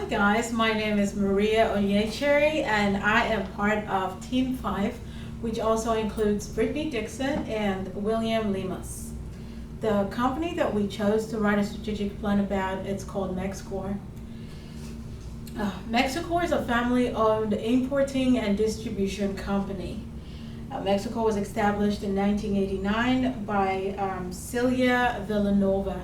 Hi guys, my name is Maria Onyecheri and I am part of Team 5, which also includes Brittany Dixon and William Lemus. The company that we chose to write a strategic plan about is called Mexcor. Mexcor is a family-owned importing and distribution company. Mexcor was established in 1989 by Celia Villanova.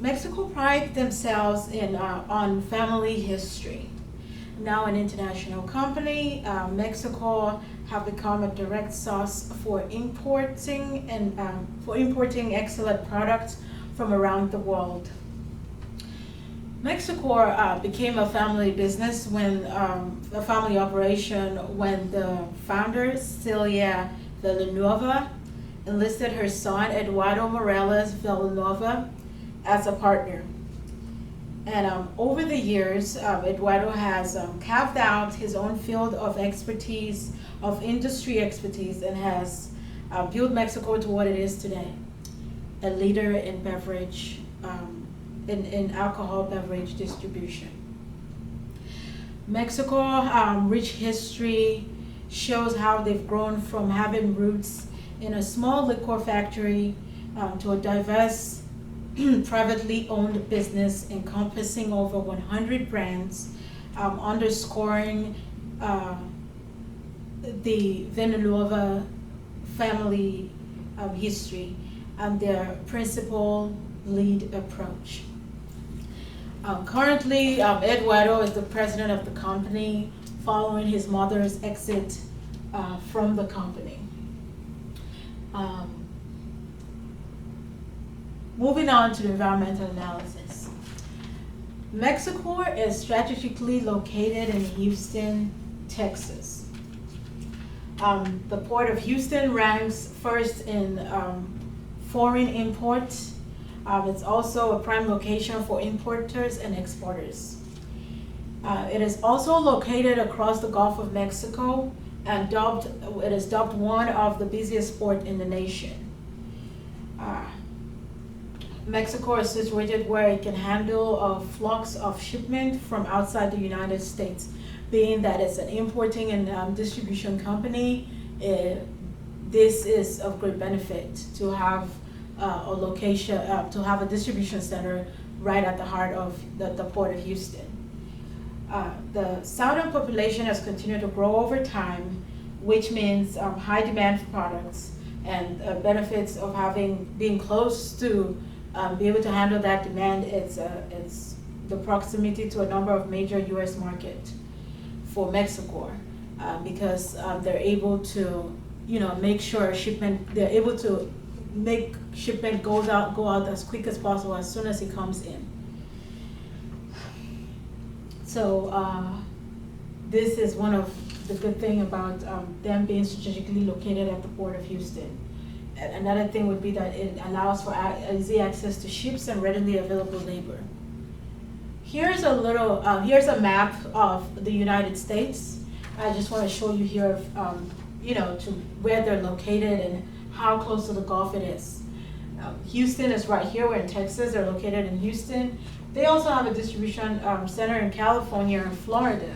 Mexcor prides themselves on family history. Now an international company, Mexcor have become a direct source for importing excellent products from around the world. Mexcor became a family business a family operation when the founder, Celia Villanova, enlisted her son, Eduardo Morales Villanova, as a partner. And over the years, Eduardo has carved out his own field of expertise, of industry expertise, and has built Mexcor to what it is today, a leader in beverage, in alcohol beverage distribution. Mexcor rich history shows how they've grown from having roots in a small liquor factory to a diverse privately owned business encompassing over 100 brands, underscoring the Villanova family history and their principal lead approach. Currently, Eduardo is the president of the company following his mother's exit from the company. Moving on to the environmental analysis. Mexcor is strategically located in Houston, Texas. The Port of Houston ranks first in foreign imports. It's also a prime location for importers and exporters. It is also located across the Gulf of Mexico and it is dubbed one of the busiest ports in the nation. Mexcor is situated where it can handle a flux of shipment from outside the United States. Being that it's an importing and distribution company, this is of great benefit to have a location, to have a distribution center right at the heart of the Port of Houston. The southern population has continued to grow over time, which means high demand for products and benefits of being close to be able to handle that demand. It's the proximity to a number of major U.S. markets for Mexcor because they're able to, make sure they're able to make shipment go out as quick as possible as soon as it comes in. So this is one of the good thing about them being strategically located at the Port of Houston. Another thing would be that it allows for easy access to ships and readily available labor. Here's a map of the United States. I just want to show you here, to where they're located and how close to the Gulf it is. Houston is right here. We're in Texas. They're located in Houston. They also have a distribution center in California and Florida.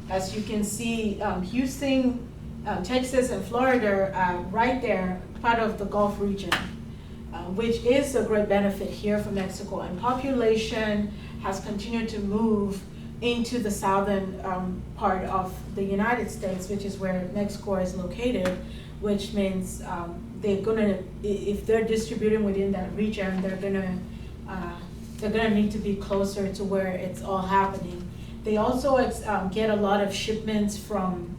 As you can see, Houston, Texas, and Florida are right there, part of the Gulf region, which is a great benefit here for Mexcor. And population has continued to move into the southern part of the United States, which is where Mexcor is located, which means if they're distributing within that region, they're gonna need to be closer to where it's all happening. They also get a lot of shipments from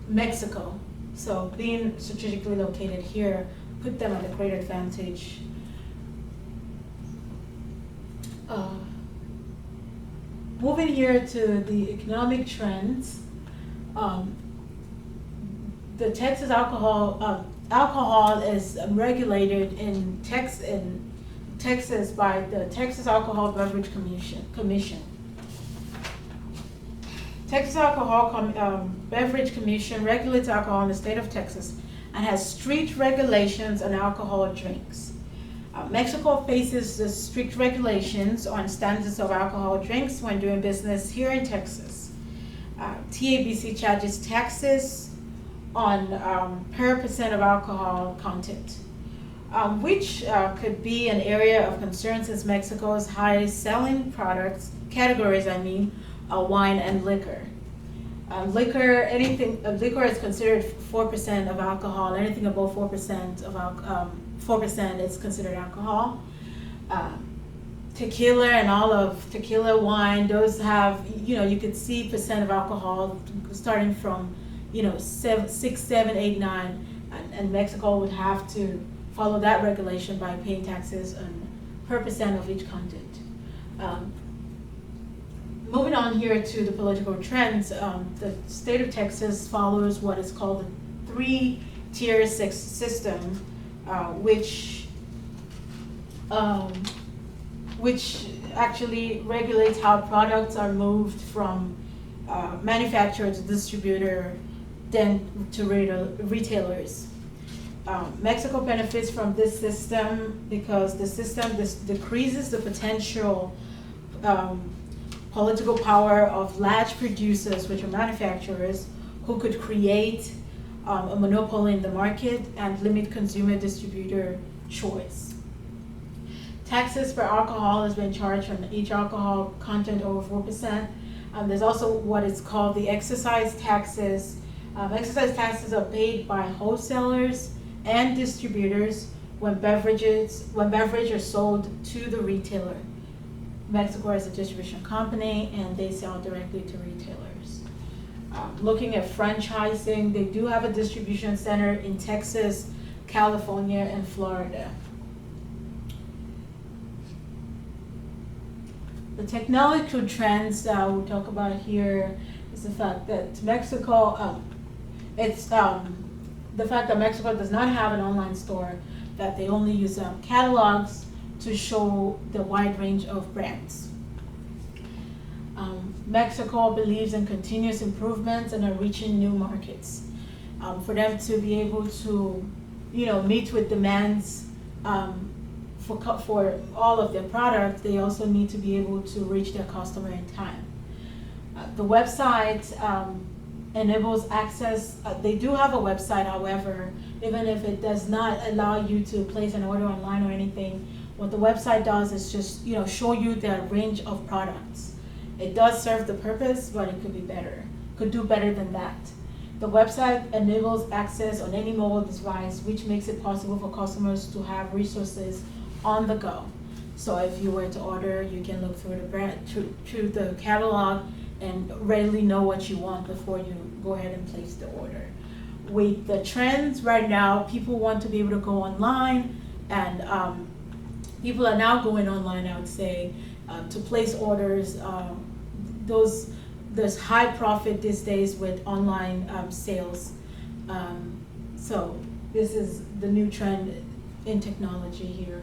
Mexico. So being strategically located here put them at a great advantage. Moving here to the economic trends, the Texas alcohol is regulated in Texas by the Texas Alcohol Beverage Commission. Texas Alcohol Beverage Commission regulates alcohol in the state of Texas and has strict regulations on alcohol drinks. Mexico faces the strict regulations on standards of alcohol drinks when doing business here in Texas. TABC charges taxes on per percent of alcohol content, which could be an area of concern since Mexico's highest selling categories, wine and liquor. Liquor is considered 4% of alcohol. Anything above 4% of 4% is considered alcohol. Tequila and all of tequila, wine, those have, you could see percent of alcohol starting from, 6, 7, 8, 9, and Mexico would have to follow that regulation by paying taxes on per percent of each content. Moving on here to the political trends, the state of Texas follows what is called the 3-tier system, which actually regulates how products are moved from manufacturer to distributor, then to retailers. Mexico benefits from this system because the system decreases the potential political power of large producers, which are manufacturers, who could create a monopoly in the market and limit consumer distributor choice. Taxes for alcohol has been charged on each alcohol content over 4%. There's also what is called the excise taxes. Excise taxes are paid by wholesalers and distributors when beverage are sold to the retailer. Mexico is a distribution company and they sell directly to retailers. Looking at franchising, they do have a distribution center in Texas, California, and Florida. The technological trends that we'll talk about here is the fact that Mexico, the fact that Mexico does not have an online store, that they only use catalogs to show the wide range of brands. Mexico believes in continuous improvements and are reaching new markets. For them to be able to, meet with demands for all of their products, they also need to be able to reach their customer in time. The website enables access. They do have a website, however, even if it does not allow you to place an order online or anything, what the website does is just, show you the range of products. It does serve the purpose, but it could be better, could do better than that. The website enables access on any mobile device, which makes it possible for customers to have resources on the go. So if you were to order, you can look through the brand, through the catalog and readily know what you want before you go ahead and place the order. With the trends right now, people want to be able to go online, and people are now going online, I would say, to place orders. There's high profit these days with online sales. So this is the new trend in technology here.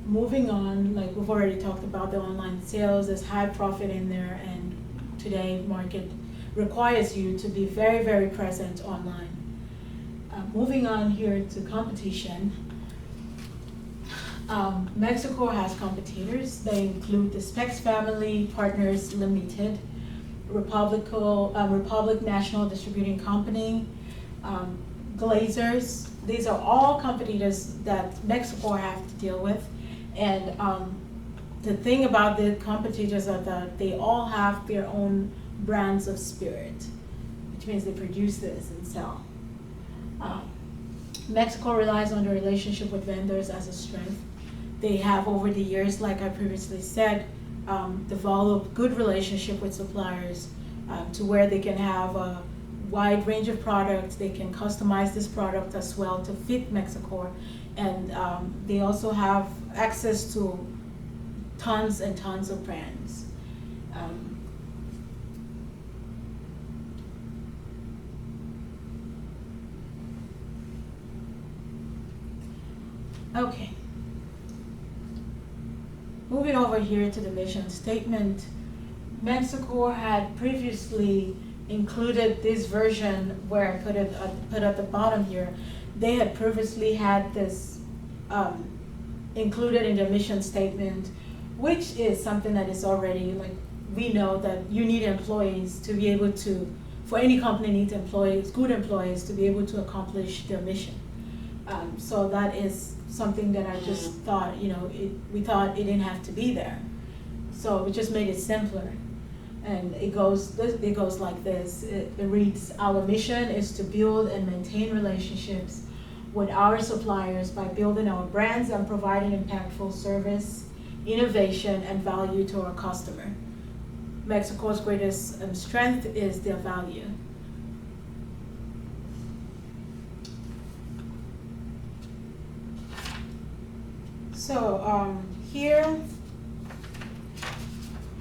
Moving on, like we've already talked about the online sales, there's high profit in there, and today market requires you to be very, very present online. Moving on here to competition. Mexico has competitors. They include the Spex Family Partners Limited, Republic National Distributing Company, Glazers. These are all competitors that Mexico have to deal with. And the thing about the competitors are that they all have their own brands of spirit, which means they produce this and sell. Mexico relies on the relationship with vendors as a strength. They have, over the years, like I previously said, developed good relationship with suppliers to where they can have a wide range of products. They can customize this product as well to fit Mexico. And they also have access to tons and tons of brands. Okay. Moving over here to the mission statement, Mexico had previously included this version where I put at the bottom here. they had previously had this included in their mission statement, which is something that is already, like, we know that you need employees to be able to, for any company needs employees, good employees, to be able to accomplish their mission. So that is something that I just thought, we thought it didn't have to be there. So we just made it simpler. And it goes like this. It reads, our mission is to build and maintain relationships with our suppliers by building our brands and providing impactful service, innovation, and value to our customer. Mexico's greatest strength is their value. So here,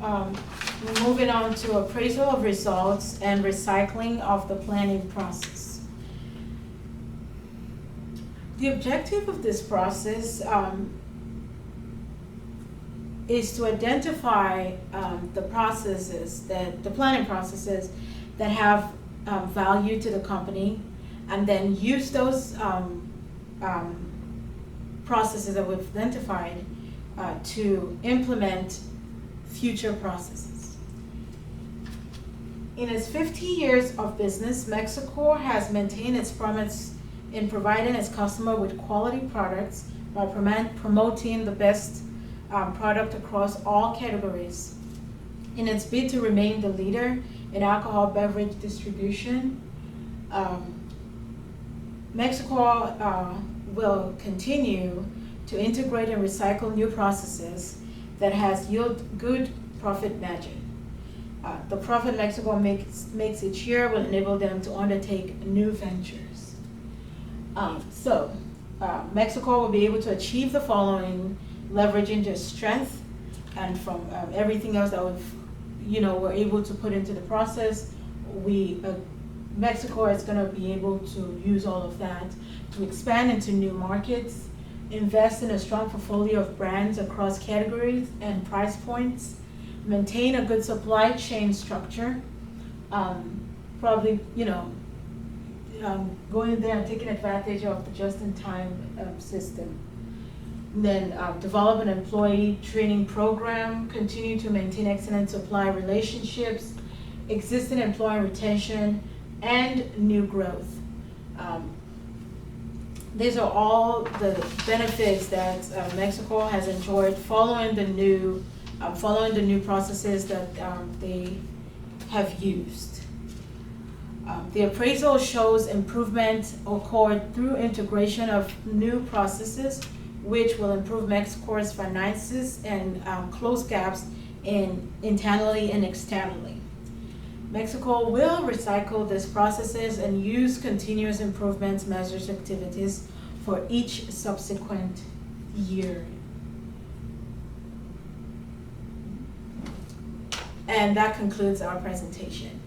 we're moving on to appraisal of results and recycling of the planning process. The objective of this process is to identify the planning processes that have value to the company, and then use those processes that we've identified to implement future processes. In its 50 years of business, Mexicor has maintained its promise in providing its customer with quality products by promoting the best product across all categories. In its bid to remain the leader in alcohol beverage distribution, Mexicor will continue to integrate and recycle new processes that has yield good profit margin. The profit Mexicor makes each year will enable them to undertake new ventures. Mexicor will be able to achieve the following, leveraging their strength and from everything else that we're able to put into the process. Mexicor is going to be able to use all of that to expand into new markets, invest in a strong portfolio of brands across categories and price points, maintain a good supply chain structure, going in there and taking advantage of the just-in-time system. Then develop an employee training program, continue to maintain excellent supply relationships, existing employee retention, and new growth. These are all the benefits that Mexicor has enjoyed following the new processes that they have used. The appraisal shows improvement occurred through integration of new processes, which will improve Mexicor's finances and close gaps internally and externally. Mexicor will recycle these processes and use continuous improvements measures activities for each subsequent year. And that concludes our presentation.